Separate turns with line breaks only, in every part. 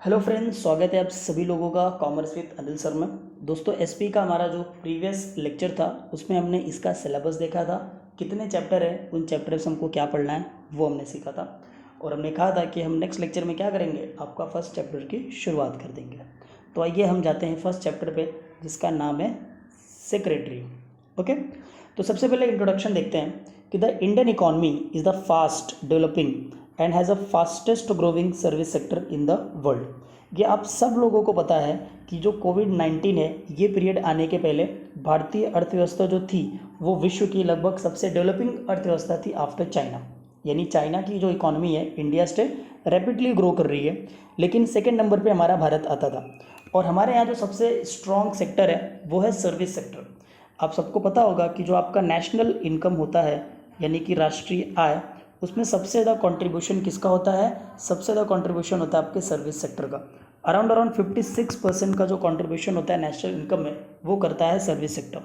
Hello friends, स्वागत है आप सभी लोगों का कॉमर्स विद अनिल सर में। दोस्तों, एसपी का हमारा जो प्रीवियस लेक्चर था उसमें हमने इसका सिलेबस देखा था, कितने चैप्टर है, उन चैप्टर से हमको क्या पढ़ना है वो हमने सीखा था। और हमने कहा था कि हम नेक्स्ट लेक्चर में क्या करेंगे, आपका फर्स्ट चैप्टर की शुरुआत कर देंगे। तो आइए हम जाते हैं फर्स्ट चैप्टर पे, जिसका नाम है सेक्रेटरी। ओके, तो सबसे पहले इंट्रोडक्शन देखते हैं कि the Indian economy is the fast developing and has a fastest growing service sector in the world. ये आप सब लोगों को पता है कि जो कोविड-19 है, ये पीरियड आने के पहले भारतीय अर्थव्यवस्था जो थी वो विश्व की लगभग सबसे डेवलपिंग अर्थव्यवस्था थी आफ्टर चाइना। यानी चाइना की जो इकॉनमी है, इंडिया से रैपिडली ग्रो कर रही है, लेकिन सेकेंड नंबर पे हमारा भारत आता था। और हमारे यहाँ जो सबसे स्ट्रॉन्ग सेक्टर है वो है सर्विस सेक्टर। आप सबको पता होगा कि जो आपका नेशनल इनकम होता है, यानी कि राष्ट्रीय आय, उसमें सबसे ज़्यादा कंट्रीब्यूशन किसका होता है? सबसे ज़्यादा कंट्रीब्यूशन होता है आपके सर्विस सेक्टर का। अराउंड 56% का जो कंट्रीब्यूशन होता है नेशनल इनकम में, वो करता है सर्विस सेक्टर,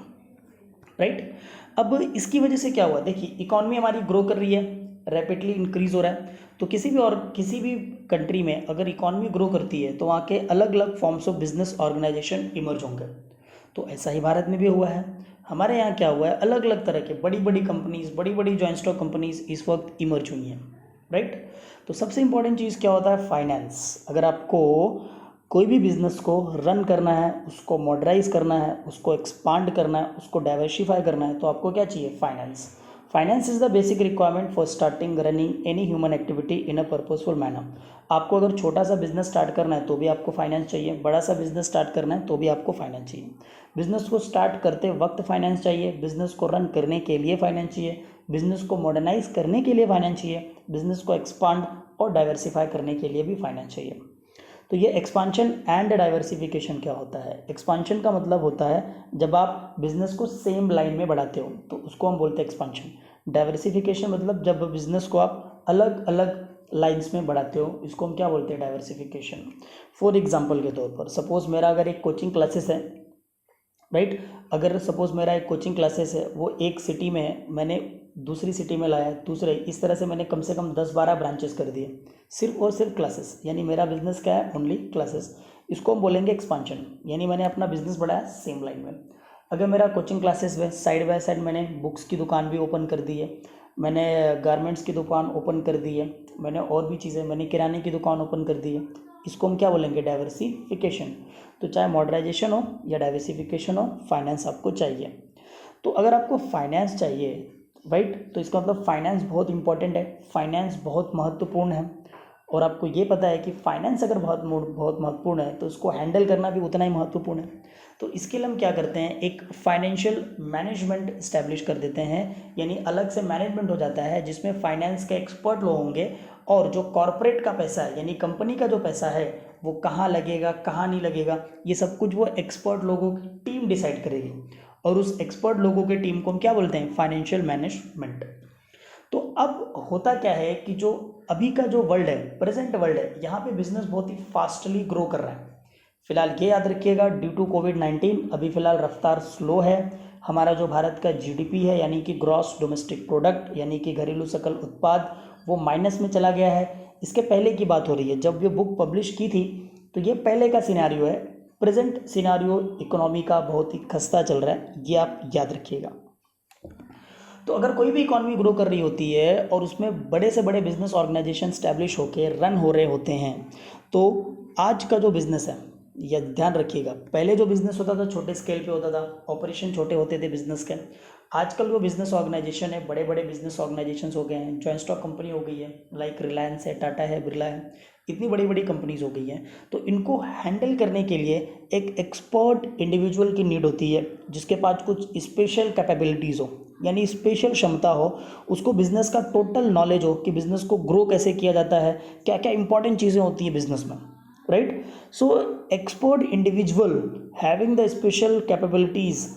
राइट। अब इसकी वजह से क्या हुआ, देखिए इकॉनमी हमारी ग्रो कर रही है, रैपिडली इंक्रीज हो रहा है। तो किसी भी कंट्री में अगर इकॉनमी ग्रो करती है तो वहाँ के अलग अलग forms of business organisation emerge होंगे। तो ऐसा ही भारत में भी हुआ है। हमारे यहाँ क्या हुआ है, अलग अलग तरह के बड़ी बड़ी कंपनीज, बड़ी बड़ी जॉइंट स्टॉक कंपनीज इस वक्त इमर्ज हुई हैं, राइट। तो सबसे इंपॉर्टेंट चीज़ क्या होता है? फाइनेंस। अगर आपको कोई भी बिजनेस को रन करना है, उसको मॉडर्नाइज करना है, उसको एक्सपांड करना है, उसको डाइवर्सिफाई करना है, तो आपको क्या चाहिए? Finance. Finance is the basic requirement for starting running any human activity in a purposeful manner. आपको अगर छोटा सा बिजनेस स्टार्ट करना है तो भी आपको फाइनेंस चाहिए, बड़ा सा बिजनेस स्टार्ट करना है तो भी आपको फाइनेंस चाहिए। बिजनेस को स्टार्ट करते वक्त फाइनेंस चाहिए, बिजनेस को रन करने के लिए फाइनेंस चाहिए, बिजनेस को मॉडर्नाइज करने के लिए फाइनेंस चाहिए, बिजनेस को एक्सपांड और डाइवर्सिफाई करने के लिए भी फाइनेंस चाहिए। तो ये एक्सपांशन एंड डाइवर्सिफिकेशन क्या होता है? एक्सपांशन का मतलब होता है जब आप बिजनेस को सेम लाइन में बढ़ाते हो तो उसको हम बोलते हैं एक्सपांशन। डाइवर्सिफिकेशन मतलब जब बिजनेस को आप अलग अलग लाइंस में बढ़ाते हो, इसको हम क्या बोलते हैं? डाइवर्सिफिकेशन। फॉर एग्जांपल के तौर पर सपोज मेरा अगर एक कोचिंग क्लासेस है, राइट। अगर सपोज मेरा एक कोचिंग क्लासेस है, वो एक सिटी में है, मैंने दूसरी सिटी में लाया, दूसरे, इस तरह से मैंने कम से कम 10-12 ब्रांचेस कर दिए, सिर्फ और सिर्फ क्लासेस। यानी मेरा बिजनेस क्या है? Only classes. इसको हम बोलेंगे एक्सपांशन, यानी मैंने अपना बिजनेस बढ़ाया सेम लाइन में। अगर मेरा कोचिंग क्लासेस में साइड बाय साइड मैंने बुक्स की दुकान भी ओपन कर दी है, मैंने गारमेंट्स की दुकान ओपन कर दी है, मैंने और भी चीज़ें, मैंने किराने की दुकान ओपन कर दी है, इसको हम क्या बोलेंगे? डाइवर्सिफिकेशन। तो चाहे मॉडर्नाइजेशन हो या डाइवर्सिफिकेशन हो, फाइनेंस आपको चाहिए। तो अगर आपको फाइनेंस चाहिए, राइट, तो इसका मतलब फाइनेंस बहुत इंपॉर्टेंट है, फाइनेंस बहुत महत्वपूर्ण है। और आपको ये पता है कि फाइनेंस अगर बहुत महत्वपूर्ण है तो उसको हैंडल करना भी उतना ही महत्वपूर्ण है। तो इसके लिए हम क्या करते हैं, एक फाइनेंशियल मैनेजमेंट इस्टेब्लिश कर देते हैं, यानी अलग से मैनेजमेंट हो जाता है जिसमें फाइनेंस के एक्सपर्ट लोग होंगे। और जो कॉरपोरेट का पैसा है, यानी कंपनी का जो पैसा है, वो कहाँ लगेगा, कहाँ नहीं लगेगा, ये सब कुछ वो एक्सपर्ट लोगों की टीम डिसाइड करेगी। और उस एक्सपर्ट लोगों के टीम को हम क्या बोलते हैं? Financial management. तो अब होता क्या है कि जो अभी का जो वर्ल्ड है, प्रेजेंट वर्ल्ड है, यहाँ पे बिजनेस बहुत ही फास्टली ग्रो कर रहा है। फिलहाल ये याद रखिएगा, ड्यू टू कोविड-19 अभी फिलहाल रफ्तार स्लो है। हमारा जो भारत का जीडीपी है, यानी कि ग्रॉस डोमेस्टिक प्रोडक्ट, यानी कि घरेलू सकल उत्पाद, वो माइनस में चला गया है। इसके पहले की बात हो रही है, जब ये बुक पब्लिश की थी तो ये पहले का सिनेरियो है। प्रेजेंट सिनेरियो इकोनॉमी का बहुत ही खस्ता चल रहा है, ये आप याद रखिएगा। तो अगर कोई भी इकॉनमी ग्रो कर रही होती है और उसमें बड़े से बड़े बिजनेस ऑर्गेनाइजेशन स्टैब्लिश होकर रन हो रहे होते हैं, तो आज का जो बिजनेस है, यह ध्यान रखिएगा, पहले जो बिजनेस होता था छोटे स्केल पे होता था, ऑपरेशन छोटे होते थे बिजनेस के। आजकल जो बिजनेस ऑर्गेनाइजेशन है, बड़े बड़े बिजनेस ऑर्गेनाइजेशंस हो गए हैं, जॉइंट स्टॉक कंपनी हो गई है, लाइक रिलायंस है, टाटा है, बिरला है, इतनी बड़ी बड़ी कंपनीज हो गई हैं। तो इनको हैंडल करने के लिए एक एक्सपर्ट इंडिविजुअल की नीड होती है, जिसके पास कुछ स्पेशल कैपेबिलिटीज़ हो, यानी स्पेशल क्षमता हो, उसको बिजनेस का टोटल नॉलेज हो कि बिजनेस को ग्रो कैसे किया जाता है, क्या क्या इंपॉर्टेंट चीज़ें होती है बिजनेस में, right. So expert individual having the special capabilities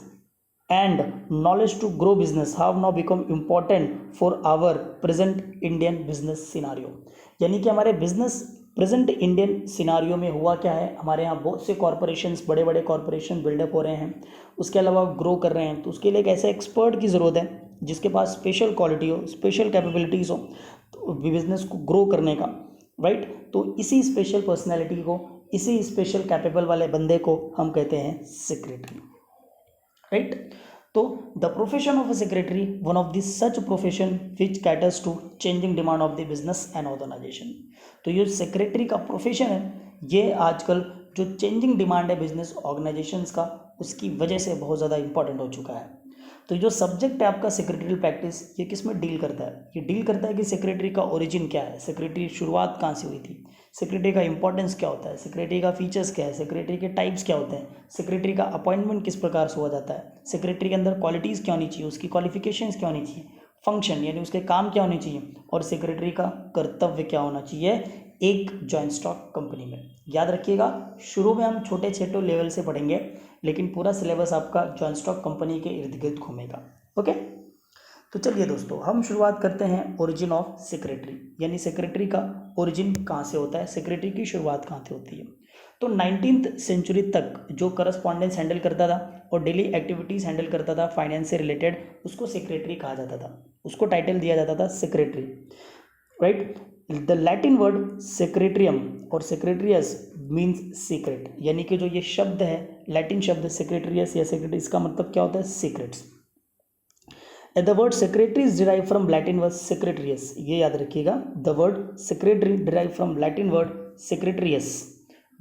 and knowledge to grow business have now become important for our present Indian business scenario। यानी कि हमारे बिजनेस प्रेजेंट इंडियन सिनारियो में हुआ क्या है, हमारे यहाँ बहुत से कॉरपोरेशंस, बड़े बड़े कॉरपोरेशन बिल्डअप हो रहे हैं, उसके अलावा ग्रो कर रहे हैं। तो उसके लिए एक ऐसे एक्सपर्ट की ज़रूरत है जिसके पास स्पेशल क्वालिटी हो, स्पेशल कैपेबिलिटीज़ हो तो बिजनेस को ग्रो करने का, राइट। तो इसी स्पेशल पर्सनैलिटी को इसी स्पेशल कैपेबल वाले बंदे को हम कहते हैं सेक्रेटरी, राइट। तो the profession of a secretary one of the such profession which caters to changing demand of the business and organisation. तो ये सेक्रेटरी का प्रोफेशन है, ये आजकल जो चेंजिंग डिमांड है बिजनेस ऑर्गेनाइजेशंस का, उसकी वजह से बहुत ज़्यादा इंपॉर्टेंट हो चुका है। तो जो सब्जेक्ट है आपका सेक्रेटरियल प्रैक्टिस, ये किस में डील करता है? ये डील करता है कि सेक्रेटरी का ओरिजिन क्या है, सेक्रेटरी शुरुआत कहाँ से हुई थी, सेक्रेटरी का इंपॉर्टेंस क्या होता है, सेक्रेटरी का फीचर्स क्या है, सेक्रेटरी के टाइप्स क्या होते हैं, सेक्रेटरी का अपॉइंटमेंट किस प्रकार से हुआ जाता है, सेक्रेटरी के अंदर क्वालिटीज़ क्या होनी चाहिए, उसकी क्वालिफिकेशंस क्या होनी चाहिए, फंक्शन यानी उसके काम क्या होने चाहिए, और सेक्रेटरी का कर्तव्य क्या होना चाहिए एक जॉइंट स्टॉक कंपनी में। याद रखिएगा, शुरू में हम छोटे छोटे लेवल से पढ़ेंगे, लेकिन पूरा सिलेबस आपका जॉइंट स्टॉक कंपनी के इर्द गिर्द घूमेगा। ओके, तो चलिए दोस्तों, हम शुरुआत करते हैं ओरिजिन ऑफ सेक्रेटरी, यानी सेक्रेटरी का ओरिजिन कहाँ से होता है, सेक्रेटरी की शुरुआत कहाँ से होती है। तो 19th सेंचुरी तक जो करस्पॉन्डेंस हैंडल करता था और डेली एक्टिविटीज़ हैंडल करता था फाइनेंस से रिलेटेड, उसको सेक्रेटरी कहा जाता था, उसको टाइटल दिया जाता था secretary, right. The Latin word secretarium और सेक्रेटरियस मीन्स सीक्रेट, यानी कि जो ये शब्द है, लैटिन शब्द सेक्रेटरियस या सेक्रेटरी, इसका मतलब क्या होता है? Secrets. The word secretary is derive from Latin word secretarius, ये याद रखिएगा, the word secretary derive from Latin word secretarius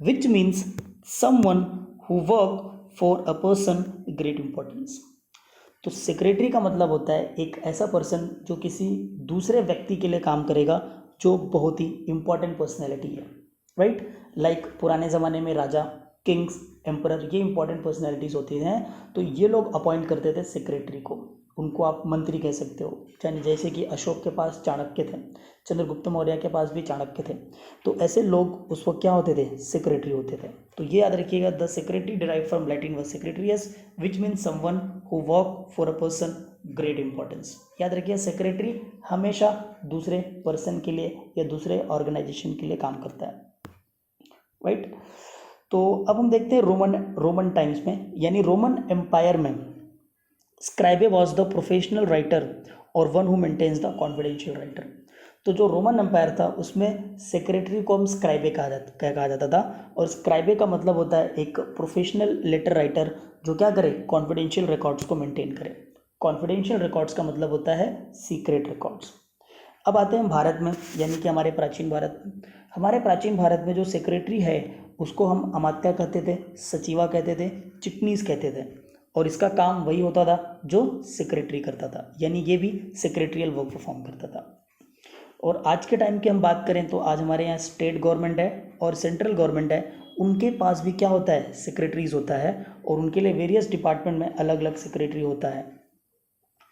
which means someone who work for a person great importance. तो सेक्रेटरी का मतलब होता है एक ऐसा पर्सन जो किसी दूसरे व्यक्ति के लिए काम करेगा जो बहुत ही इंपॉर्टेंट पर्सनैलिटी है, राइट। लाइक पुराने ज़माने में राजा, किंग्स, एम्परर, ये इंपॉर्टेंट पर्सनैलिटीज़ होती हैं, तो ये लोग अपॉइंट करते थे सेक्रेटरी को, उनको आप मंत्री कह सकते हो। जैसे कि अशोक के पास चाणक्य थे, चंद्रगुप्त मौर्य के पास भी चाणक्य थे, तो ऐसे लोग उस वक्त क्या होते थे? सेक्रेटरी होते थे। तो ये याद रखिएगा, the secretary derive from Latin word secretarius which means someone who work for a person great importance. याद रखिए, सेक्रेटरी हमेशा दूसरे पर्सन के लिए या दूसरे ऑर्गेनाइजेशन के लिए काम करता है, राइट। तो अब हम देखते हैं रोमन टाइम्स में, यानी रोमन एम्पायर में scribe was the professional writer और one who maintains the confidential writer. तो जो रोमन एम्पायर था उसमें सेक्रेटरी को हम स्क्राइबे कहा जाता था, और स्क्राइबे का मतलब होता है एक प्रोफेशनल लेटर राइटर जो क्या करे? कॉन्फिडेंशियल रिकॉर्ड्स को मेंटेन करे। कॉन्फिडेंशियल रिकॉर्ड्स का मतलब होता है सीक्रेट रिकॉर्ड्स। अब आते हैं भारत में, यानी कि हमारे प्राचीन भारत में। हमारे प्राचीन भारत में जो सेक्रेटरी है उसको हम अमात्या कहते थे, सचिवा कहते थे, चिटनीस कहते थे, और इसका काम वही होता था जो सेक्रेटरी करता था, यानी ये भी सेक्रेटरियल वर्क परफॉर्म करता था। और आज के टाइम की हम बात करें तो आज हमारे यहाँ स्टेट गवर्नमेंट है और सेंट्रल गवर्नमेंट है, उनके पास भी क्या होता है? सेक्रेटरीज होता है, और उनके लिए वेरियस डिपार्टमेंट में अलग अलग सेक्रेटरी होता है।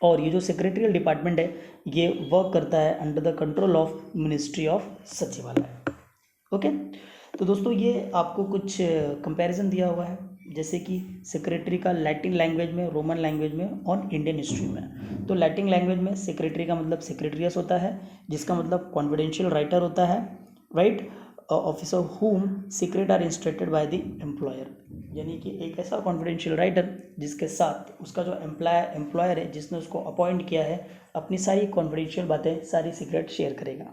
और ये जो सेक्रेटरियल डिपार्टमेंट है ये वर्क करता है under the control of ministry of सचिवालय। ओके, तो दोस्तों ये आपको कुछ कंपैरिजन दिया हुआ है, जैसे कि सेक्रेटरी का लैटिन लैंग्वेज में, रोमन लैंग्वेज में और इंडियन हिस्ट्री में। तो लैटिन लैंग्वेज में सेक्रेटरी का मतलब सेक्रेटरियस होता है, जिसका मतलब कॉन्फिडेंशियल राइटर होता है, right. Officer whom secret are instructed by the employer, यानी कि एक ऐसा कॉन्फिडेंशियल राइटर जिसके साथ उसका जो एम्प्लॉयर है, जिसने उसको अपॉइंट किया है, अपनी सारी कॉन्फिडेंशियल बातें, सारी सीक्रेट शेयर करेगा।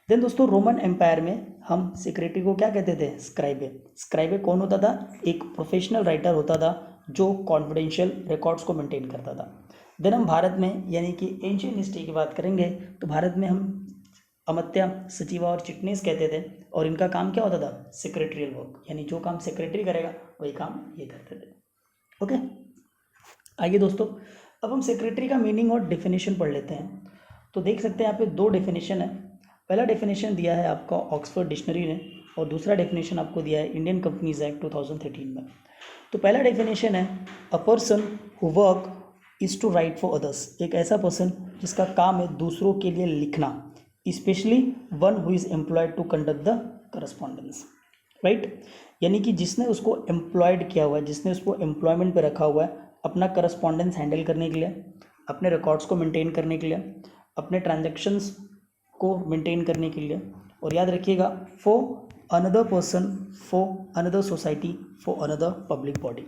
देन दोस्तों, रोमन एम्पायर में हम सेक्रेटरी को क्या कहते थे? स्क्राइबे। स्क्राइबे कौन होता था? एक प्रोफेशनल राइटर होता था जो कॉन्फिडेंशियल रिकॉर्ड्स को मेंटेन करता था। देन हम भारत में, यानी कि एंशियंट हिस्ट्री की बात करेंगे, तो भारत में हम अमात्या, सचिवा और चिटनीस कहते थे, और इनका काम क्या होता था? सेक्रेटरियल वर्क, यानी जो काम सेक्रेटरी करेगा वही काम ये करते थे। ओके, आइए दोस्तों, अब हम सेक्रेटरी का मीनिंग और डेफिनेशन पढ़ लेते हैं। तो देख सकते हैं यहाँ पे दो डेफिनेशन है। पहला डेफिनेशन दिया है आपका ऑक्सफोर्ड डिक्शनरी ने, और दूसरा डेफिनेशन आपको दिया है इंडियन कंपनीज एक्ट 2013 में। तो पहला डेफिनेशन है, a person who work is to write for others, एक ऐसा पर्सन जिसका काम है दूसरों के लिए लिखना, specially one who is employed to conduct the correspondence, right. यानी कि जिसने उसको एम्प्लॉयड किया हुआ है, जिसने उसको एम्प्लॉयमेंट पे रखा हुआ है अपना करस्पॉन्डेंस हैंडल करने के लिए, अपने रिकॉर्ड्स को मेंटेन करने के लिए, अपने ट्रांजैक्शंस को मेंटेन करने के लिए, और याद रखिएगा for another person, for another society, for another public body.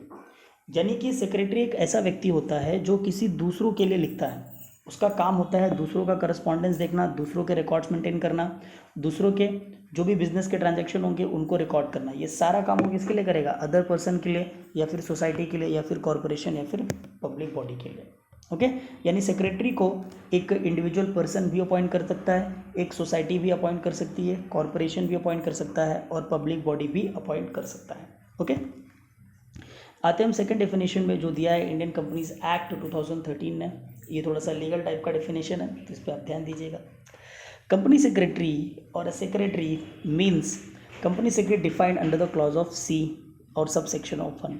यानी कि सेक्रेटरी एक ऐसा व्यक्ति होता है जो किसी दूसरों के लिए लिखता है, उसका काम होता है दूसरों का करस्पॉन्डेंस देखना, दूसरों के रिकॉर्ड्स मेंटेन करना, दूसरों के जो भी बिजनेस के ट्रांजैक्शन होंगे उनको रिकॉर्ड करना। ये सारा काम वो किसके लिए करेगा? अदर पर्सन के लिए, या फिर सोसाइटी के लिए, या फिर कॉरपोरेशन, या फिर पब्लिक बॉडी के लिए। ओके, यानी सेक्रेटरी को एक इंडिविजुअल पर्सन भी अपॉइंट कर सकता है, एक सोसाइटी भी अपॉइंट कर सकती है, कॉरपोरेशन भी अपॉइंट कर सकता है, और पब्लिक बॉडी भी अपॉइंट कर सकता है। ओके, आते हैं हम सेकंड डेफिनेशन में जो दिया है इंडियन कंपनीज एक्ट 2013 ने। ये थोड़ा सा लीगल टाइप का डेफिनेशन है, तो इस पर आप ध्यान दीजिएगा। कंपनी सेक्रेटरी और a secretary means company secretary defined under the clause of C or sub section of 1।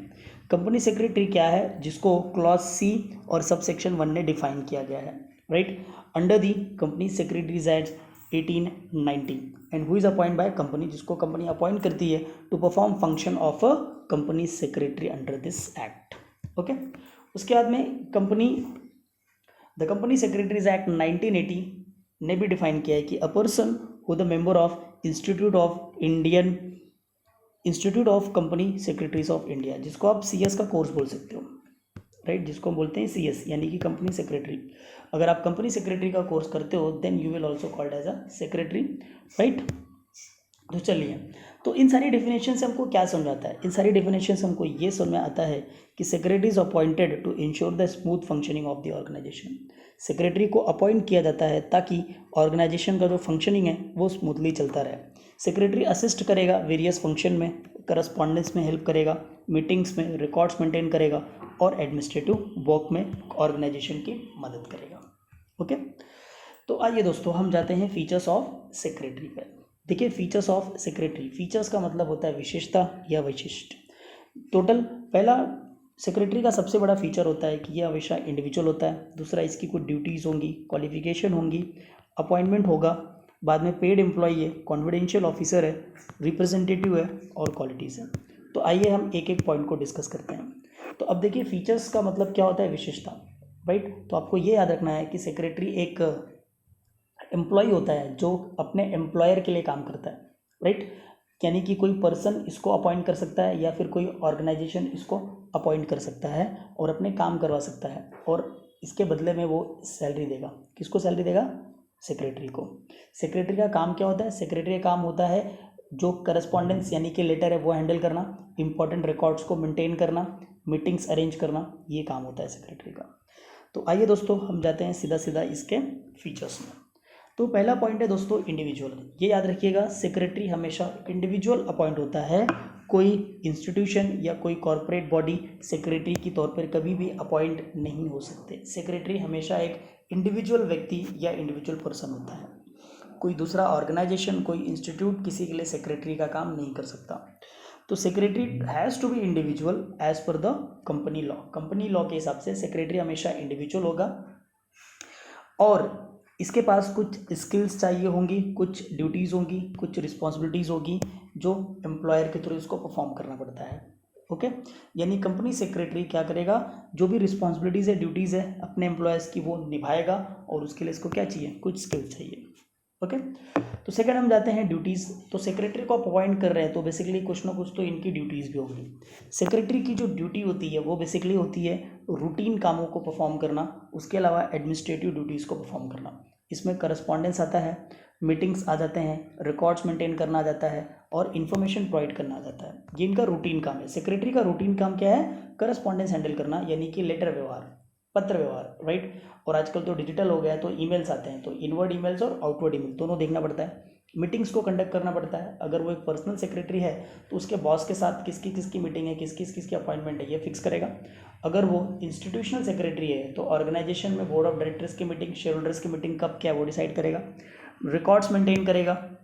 Company secretary क्या है? जिसको clause C or sub section 1 ने डिफाइन किया गया है, right. Under the company secretaries act 1890 and who is appoint by company, जिसको company appoint करती है to perform function of a company secretary under this act. Okay, उसके बाद में द कंपनी सेक्रेटरीज एक्ट 1980 ने भी डिफाइन किया है कि अ person who the member of institute of company secretaries of India, जिसको आप CS का कोर्स बोल सकते हो, राइट, जिसको हम बोलते हैं CS यानी कि कंपनी सेक्रेटरी। अगर आप कंपनी सेक्रेटरी का कोर्स करते हो then you will also called as a secretary, right. तो चलिए, तो इन सारी डेफिनेशन से हमको क्या समझ आता है? इन सारी डेफिनेशन से हमको ये समझ में आता है कि secretary is appointed to ensure the smooth functioning of the organisation. Secretary को अपॉइंट किया जाता है ताकि ऑर्गेनाइजेशन का जो फंक्शनिंग है वो स्मूथली चलता रहे। सेक्रेटरी असिस्ट करेगा वेरियस फंक्शन में, करस्पॉन्डेंस में हेल्प करेगा, मीटिंग्स में रिकॉर्ड्स मेंटेन करेगा, और एडमिनिस्ट्रेटिव वर्क में ऑर्गेनाइजेशन की मदद करेगा। ओके, तो आइए दोस्तों हम जाते हैं फीचर्स ऑफ सेक्रेटरी पर। देखिए, फीचर्स ऑफ सेक्रेटरी, फीचर्स का मतलब होता है विशेषता या वैशिष्ट। टोटल पहला, सेक्रेटरी का सबसे बड़ा फीचर होता है कि यह हमेशा इंडिविजुअल होता है। दूसरा, इसकी कुछ ड्यूटीज़ होंगी, क्वालिफिकेशन होंगी, अपॉइंटमेंट होगा, बाद में पेड एम्प्लॉई है, कॉन्फिडेंशियल ऑफिसर है, रिप्रेजेंटेटिव है, और क्वालिटीज़ है। तो आइए हम एक एक पॉइंट को डिस्कस करते हैं। तो अब देखिए, फीचर्स का मतलब क्या होता है? विशेषता, राइट। तो आपको ये याद रखना है कि सेक्रेटरी एक एम्प्लॉय होता है जो अपने एम्प्लॉयर के लिए काम करता है, राइट। यानी कि कोई पर्सन इसको अपॉइंट कर सकता है, या फिर कोई ऑर्गेनाइजेशन इसको अपॉइंट कर सकता है और अपने काम करवा सकता है, और इसके बदले में वो सैलरी देगा। किसको सैलरी देगा? सेक्रेटरी को। सेक्रेटरी का काम क्या होता है? सेक्रेटरी का काम होता है जो करस्पॉन्डेंस यानी कि लेटर है वो हैंडल करना, इंपॉर्टेंट रिकॉर्ड्स को मेंटेन करना, मीटिंग्स अरेंज करना, ये काम होता है सेक्रेटरी का। तो आइए दोस्तों हम जाते हैं सीधा सीधा इसके फीचर्स में। तो पहला पॉइंट है दोस्तों इंडिविजुअल। ये याद रखिएगा, सेक्रेटरी हमेशा इंडिविजुअल अपॉइंट होता है। कोई इंस्टीट्यूशन या कोई कॉरपोरेट बॉडी सेक्रेटरी के तौर पर कभी भी अपॉइंट नहीं हो सकते। सेक्रेटरी हमेशा एक इंडिविजुअल व्यक्ति या इंडिविजुअल पर्सन होता है। कोई दूसरा ऑर्गेनाइजेशन, कोई इंस्टीट्यूट किसी के लिए सेक्रेटरी का काम नहीं कर सकता। तो secretary has to be individual as per the company law. Company law के हिसाब से सेक्रेटरी हमेशा इंडिविजुअल होगा, और इसके पास कुछ स्किल्स चाहिए होंगी, कुछ ड्यूटीज़ होंगी, कुछ रिस्पॉन्सिबिलिटीज़ होगी जो एम्प्लॉयर के थ्रू इसको परफॉर्म करना पड़ता है। ओके, यानी कंपनी सेक्रेटरी क्या करेगा? जो भी रिस्पॉन्सिबिलिटीज़ है, ड्यूटीज़ है अपने एम्प्लॉयज़ की, वो निभाएगा, और उसके लिए इसको क्या चाहिए? कुछ स्किल्स चाहिए। ओके, तो सेकंड हम जाते हैं ड्यूटीज़। तो सेक्रेटरी को अपॉइंट कर रहे हैं तो बेसिकली कुछ ना कुछ तो इनकी ड्यूटीज़ भी होंगी। सेक्रेटरी की जो ड्यूटी होती है वो बेसिकली होती है रूटीन कामों को परफॉर्म करना, उसके अलावा एडमिनिस्ट्रेटिव ड्यूटीज़ को परफॉर्म करना। इसमें करस्पॉन्डेंस आता है, मीटिंग्स आ जाते हैं, रिकॉर्ड्स मेंटेन करना आ जाता है, और इन्फॉर्मेशन प्रोवाइड करना आ जाता है। ये इनका रूटीन काम है। सेक्रेटरी का रूटीन काम क्या है? करस्पॉन्डेंस हैंडल करना, यानी कि लेटर व्यवहार, पत्र व्यवहार, राइट। और आजकल तो डिजिटल हो गया है, तो ईमेल्स आते हैं, तो इनवर्ड ईमेल्स और आउटवर्ड ईमेल दोनों देखना पड़ता है। मीटिंग्स को कंडक्ट करना पड़ता है। अगर वो एक पर्सनल सेक्रेटरी है तो उसके बॉस के साथ किसकी किसकी मीटिंग है, किसकी अपॉइंटमेंट है, ये फिक्स करेगा। अगर वो इंस्टीट्यूशनल सेक्रेटरी है तो ऑर्गेनाइजेशन में बोर्ड ऑफ डायरेक्टर्स की मीटिंग, शेयर होल्डर्स की मीटिंग कब क्या वो डिसाइड करेगा, रिकॉर्ड्स मेंटेन करेगा।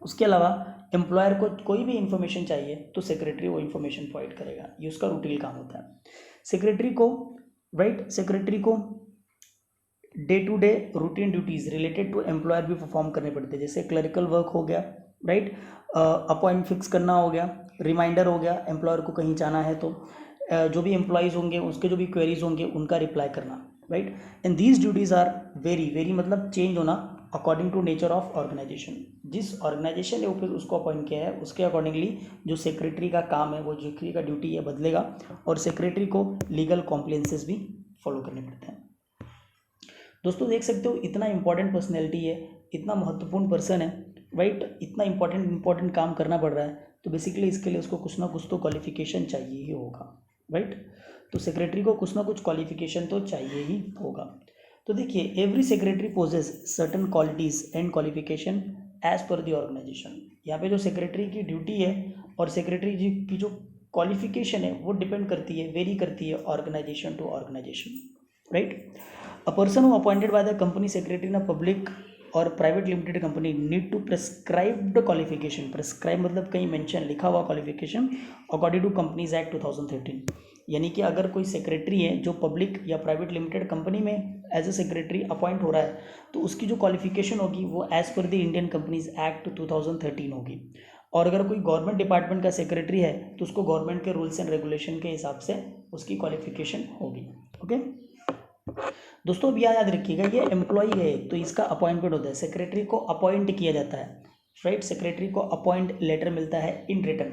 उसके अलावा एम्प्लॉयर को कोई भी इन्फॉर्मेशन चाहिए तो सेक्रेटरी वो इन्फॉर्मेशन प्रोवाइड करेगा। ये उसका रूटीन काम होता है। सेक्रेटरी को, राइट, सेक्रेटरी को day to day routine duties related to employer भी परफॉर्म करने पड़ते हैं, जैसे क्लरिकल वर्क हो गया, राइट, अपॉइंट फिक्स करना हो गया, रिमाइंडर हो गया, एम्प्लॉयर को कहीं जाना है तो जो भी एम्प्लॉयज़ होंगे उसके जो भी क्वेरीज होंगे उनका रिप्लाई करना, right. And these duties are very मतलब चेंज होना according to nature of organisation. जिस ऑर्गेनाइजेशन ने ऊपर उसको अपॉइंट किया है उसके अकॉर्डिंगली जो सेक्रेटरी का काम है, वो सेक्रेटरी का ड्यूटी है बदलेगा, और सेक्रेटरी को लीगल कॉम्प्लायंसेस भी फॉलो करने पड़ते हैं। दोस्तों देख सकते हो इतना इंपॉर्टेंट पर्सनैलिटी है, इतना महत्वपूर्ण पर्सन है, राइट, इतना इंपॉर्टेंट काम करना पड़ रहा है, तो बेसिकली इसके लिए उसको कुछ ना कुछ तो क्वालिफिकेशन चाहिए ही होगा, राइट। तो सेक्रेटरी को कुछ ना कुछ क्वालिफिकेशन तो चाहिए ही होगा। तो देखिए every secretary possesses certain qualities and qualification as per the organisation. यहाँ पे जो सेक्रेटरी की ड्यूटी है और सेक्रेटरी जी की जो क्वालिफिकेशन है वो डिपेंड करती है, वेरी करती है organisation to organisation, right. A person who appointed by the company secretary in a public or private limited company need to prescribed qualification, prescribe मतलब कहीं मेंशन लिखा हुआ qualification according to companies act 2013। यानी कि अगर कोई सेक्रेटरी है जो पब्लिक या प्राइवेट लिमिटेड कंपनी में एज ए सेक्रेटरी अपॉइंट हो रहा है तो उसकी जो क्वालिफिकेशन होगी वो as per the Indian companies act 2013 होगी। और अगर कोई गवर्नमेंट डिपार्टमेंट का सेक्रेटरी है तो उसको गवर्नमेंट के रूल्स एंड रेगुलेशन के हिसाब से उसकी क्वालिफिकेशन होगी। ओके दोस्तों, अब याद रखिएगा ये एम्प्लॉई है तो इसका अपॉइंटमेंट होता है, सेक्रेटरी को अपॉइंट किया जाता है, राइट। सेक्रेटरी को अपॉइंट लेटर मिलता है इन रिटर्न,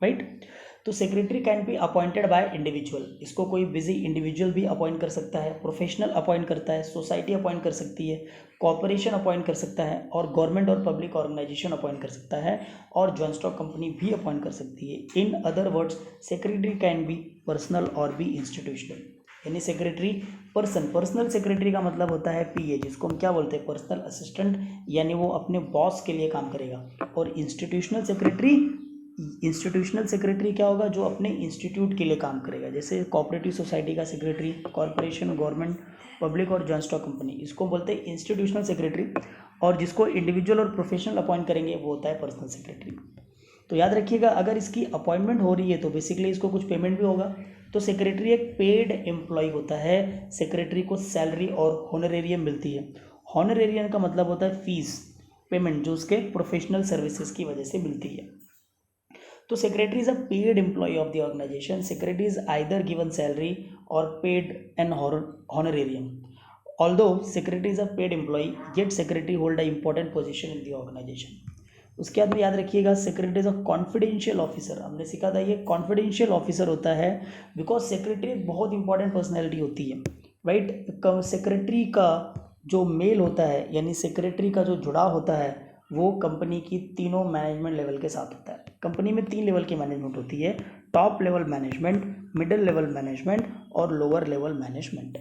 राइट। तो secretary can be appointed by individual, इसको कोई बिजी इंडिविजुअल भी अपॉइंट कर सकता है, प्रोफेशनल अपॉइंट करता है, सोसाइटी अपॉइंट कर सकती है, कॉर्पोरेशन अपॉइंट कर सकता है, और गवर्नमेंट और पब्लिक ऑर्गेनाइजेशन अपॉइंट कर सकता है, और जॉइंट स्टॉक कंपनी भी अपॉइंट कर सकती है। In other words secretary can be personal और बी इंस्टीट्यूशनल। यानी सेक्रेटरी पर्सनल सेक्रेटरी का मतलब होता है पीए, जिसको हम क्या बोलते हैं, पर्सनल असिस्टेंट, यानी वो अपने बॉस के लिए काम करेगा। और इंस्टीट्यूशनल सेक्रेटरी क्या होगा, जो अपने इंस्टीट्यूट के लिए काम करेगा, जैसे कोऑपरेटिव सोसाइटी का सेक्रेटरी, कॉर्पोरेशन, गवर्नमेंट, पब्लिक और जॉइंट स्टॉक कंपनी, इसको बोलते हैं इंस्टीट्यूशनल सेक्रेटरी। और जिसको इंडिविजुअल और प्रोफेशनल अपॉइंट करेंगे वो होता है पर्सनल सेक्रेटरी। तो याद रखिएगा अगर इसकी अपॉइंटमेंट हो रही है तो बेसिकली इसको कुछ पेमेंट भी होगा। तो सेक्रेटरी एक पेड एम्प्लॉय होता है, सेक्रेटरी को सैलरी और हॉनरेरियम मिलती है। हॉनरेरियम का मतलब होता है फीस, पेमेंट, जो उसके प्रोफेशनल सर्विसेज की वजह से मिलती है। तो secretary is a paid employ of the organisation. Secretary is either given salary or paid an honorarium. Although secretary is a paid employ yet secretary hold a important position in the organisation. उसके बाद में याद रखिएगा secretary is a confidential officer. हमने सीखा था ये confidential officer होता है बिकॉज सेक्रेटरी एक बहुत इंपॉर्टेंट पर्सनैलिटी होती है, राइट। सेक्रेटरी का जो मेल होता है यानी सेक्रेटरी का जो जुड़ाव होता है वो कंपनी की तीनों मैनेजमेंट लेवल के साथ होता है। कंपनी में 3 लेवल की मैनेजमेंट होती है, top level management, middle level management और लोअर लेवल मैनेजमेंट,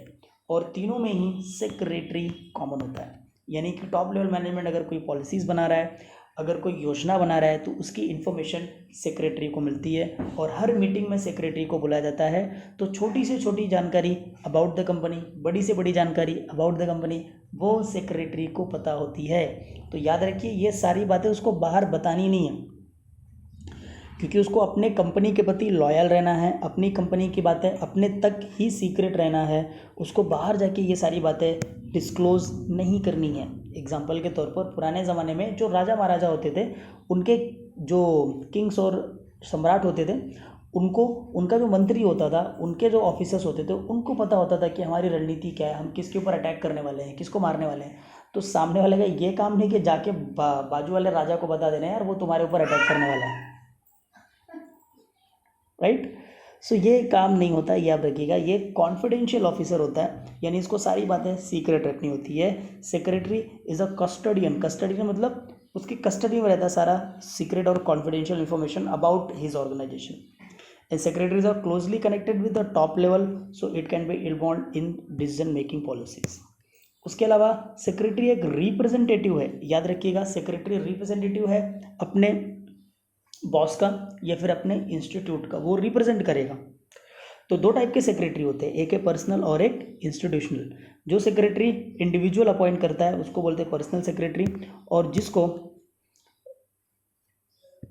और तीनों में ही सेक्रेटरी कॉमन होता है। यानी कि टॉप लेवल मैनेजमेंट अगर कोई पॉलिसीज़ बना रहा है, अगर कोई योजना बना रहा है तो उसकी इन्फॉर्मेशन सेक्रेटरी को मिलती है, और हर मीटिंग में सेक्रेटरी को बुलाया जाता है। तो छोटी से छोटी जानकारी अबाउट द कंपनी, बड़ी से बड़ी जानकारी अबाउट द कंपनी वो सेक्रेटरी को पता होती है। तो याद रखिए ये सारी बातें उसको बाहर बतानी नहीं है, क्योंकि उसको अपने कंपनी के प्रति लॉयल रहना है, अपनी कंपनी की बातें अपने तक ही सीक्रेट रहना है, उसको बाहर जाके ये सारी बातें डिस्क्लोज नहीं करनी है। एग्जाम्पल के तौर पर पुराने ज़माने में जो राजा महाराजा होते थे, उनके जो किंग्स और सम्राट होते थे, उनको उनका जो मंत्री होता था, उनके जो ऑफिसर्स होते थे, उनको पता होता था कि हमारी रणनीति क्या है, हम किसके ऊपर अटैक करने वाले हैं, किसको मारने वाले हैं। तो सामने वाले का ये काम नहीं कि जाके बाजू वाले राजा को बता देना यार वो तुम्हारे ऊपर अटैक करने वाला है, राइट। सो ये काम नहीं होता, याद रखिएगा। ये कॉन्फिडेंशियल ऑफिसर होता है, यानी इसको सारी बातें सीक्रेट रखनी होती है। Secretary is a custodian. Custodian मतलब उसकी कस्टडी में रहता है सारा सीक्रेट और confidential information about his organisation. And secretaries are closely connected with the top level, so it can be involve in decision making policies. उसके अलावा सेक्रेटरी एक रिप्रेजेंटेटिव है। याद रखिएगा सेक्रेटरी रिप्रेजेंटेटिव है अपने बॉस का या फिर अपने इंस्टीट्यूट का, वो रिप्रेजेंट करेगा। तो 2 टाइप के सेक्रेटरी होते हैं, एक है पर्सनल और एक इंस्टीट्यूशनल। जो सेक्रेटरी इंडिविजुअल अपॉइंट करता है उसको बोलते हैं पर्सनल सेक्रेटरी, और जिसको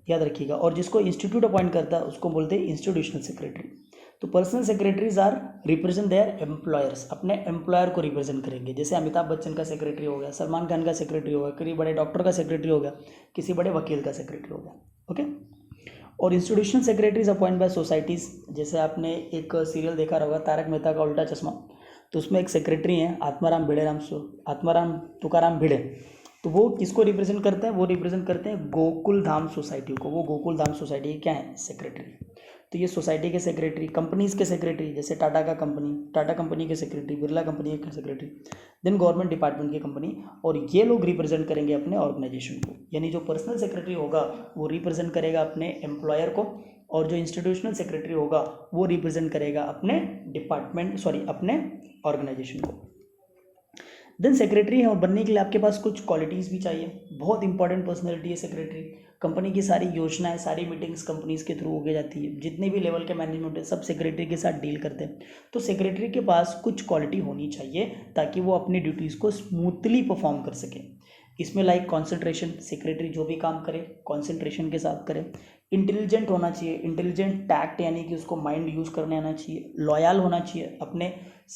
याद रखिएगा, और जिसको इंस्टीट्यूट अपॉइंट करता है उसको बोलते हैं इंस्टीट्यूशनल सेक्रेटरी। तो personal secretaries are represent their employers, अपने एम्प्लॉयर को रिप्रेजेंट करेंगे। जैसे अमिताभ बच्चन का सेक्रेटरी हो गया, सलमान खान का सेक्रेटरी हो गया, किसी बड़े डॉक्टर का सेक्रेटरी हो गया, किसी बड़े वकील का सेक्रेटरी हो गया, ओके। और institutional secretaries appoint by societies. जैसे आपने एक सीरियल देखा होगा तारक मेहता का उल्टा चश्मा, तो उसमें एक सेक्रेटरी हैं आत्माराम तुकाराम भिड़े, तो वो किसको रिप्रेजेंट करते हैं? वो रिप्रेजेंट करते हैं गोकुल धाम सोसाइटी को। वो गोकुल धाम सोसाइटी क्या है? सेक्रेटरी। तो ये सोसाइटी के सेक्रेटरी, कंपनीज के सेक्रेटरी, जैसे टाटा कंपनी के सेक्रेटरी, बिरला कंपनी के सेक्रेटरी, देन गवर्नमेंट डिपार्टमेंट की कंपनी, और ये लोग रिप्रेजेंट करेंगे अपने ऑर्गेनाइजेशन को। यानी जो पर्सनल सेक्रेटरी होगा वो रिप्रेजेंट करेगा अपने एम्प्लॉयर को, और जो इंस्टीट्यूशनल सेक्रेटरी होगा वो रिप्रेजेंट करेगा अपने अपने ऑर्गेनाइजेशन को। देन सेक्रेटरी है बनने के लिए आपके पास कुछ क्वालिटीज़ भी चाहिए। बहुत इंपॉर्टेंट पर्सनैलिटी है सेक्रेटरी। कंपनी की सारी योजनाएं, सारी मीटिंग्स कंपनीज के थ्रू होके जाती है। जितने भी लेवल के मैनेजमेंट है सब सेक्रेटरी के साथ डील करते हैं। तो सेक्रेटरी के पास कुछ क्वालिटी होनी चाहिए ताकि वो अपनी ड्यूटीज़ को स्मूथली परफॉर्म कर सके। इसमें लाइक कॉन्सेंट्रेशन, सेक्रेटरी जो भी काम करे कॉन्सेंट्रेशन के साथ करे। इंटेलिजेंट होना चाहिए, इंटेलिजेंट टैक्ट यानी कि उसको माइंड यूज़ करने आना चाहिए। लॉयल होना चाहिए, अपने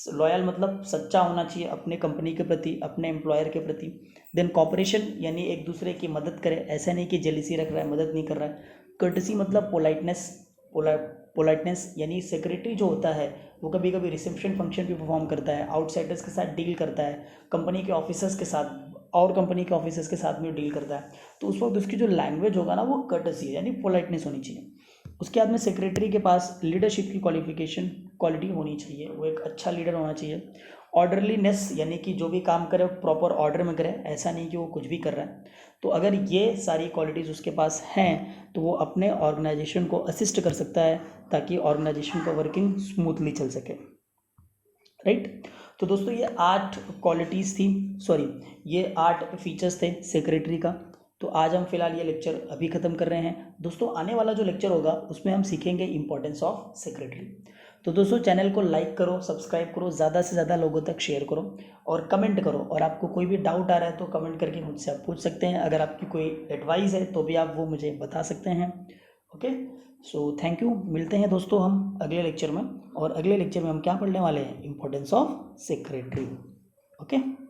लॉयल मतलब सच्चा होना चाहिए अपने कंपनी के प्रति, अपने एम्प्लॉयर के प्रति। देन कॉपरेशन यानी एक दूसरे की मदद करे, ऐसा नहीं कि जेलिसी रख रहा है, मदद नहीं कर रहा है। कर्टसी मतलब पोलाइटनेस यानी सेक्रेटरी जो होता है वो कभी कभी रिसेप्शन फंक्शन भी परफॉर्म करता है, आउटसाइडर्स के साथ डील करता है, कंपनी के ऑफिसर्स के साथ और कंपनी के ऑफिसर्स के साथ में डील करता है। तो उस वक्त उसकी जो लैंग्वेज होगा ना वो कर्टसी यानी पोलाइटनेस होनी चाहिए। उसके बाद में सेक्रेटरी के पास लीडरशिप की क्वालिटी होनी चाहिए, वो एक अच्छा लीडर होना चाहिए। ऑर्डरलीनेस यानी कि जो भी काम करे प्रॉपर ऑर्डर में करे, ऐसा नहीं कि वो कुछ भी कर रहा है। तो अगर ये सारी क्वालिटीज़ उसके पास हैं तो वो अपने ऑर्गेनाइजेशन को असिस्ट कर सकता है ताकि ऑर्गेनाइजेशन का वर्किंग स्मूथली चल सके, राइट। तो दोस्तों ये 8 क्वालिटीज़ थी, ये 8 फीचर्स थे सेक्रेटरी का। तो आज हम फिलहाल ये लेक्चर अभी ख़त्म कर रहे हैं। दोस्तों आने वाला जो लेक्चर होगा उसमें हम सीखेंगे इंपॉर्टेंस ऑफ सेक्रेटरी। तो दोस्तों चैनल को लाइक करो, सब्सक्राइब करो, ज़्यादा से ज़्यादा लोगों तक शेयर करो और कमेंट करो। और आपको कोई भी डाउट आ रहा है तो कमेंट करके मुझसे आप पूछ सकते हैं। अगर आपकी कोई एडवाइस है तो भी आप वो मुझे बता सकते हैं। Okay, so thank you. मिलते हैं दोस्तों हम अगले लेक्चर में, और अगले लेक्चर में हम क्या पढ़ने वाले हैं? Importance of secretary. ओके।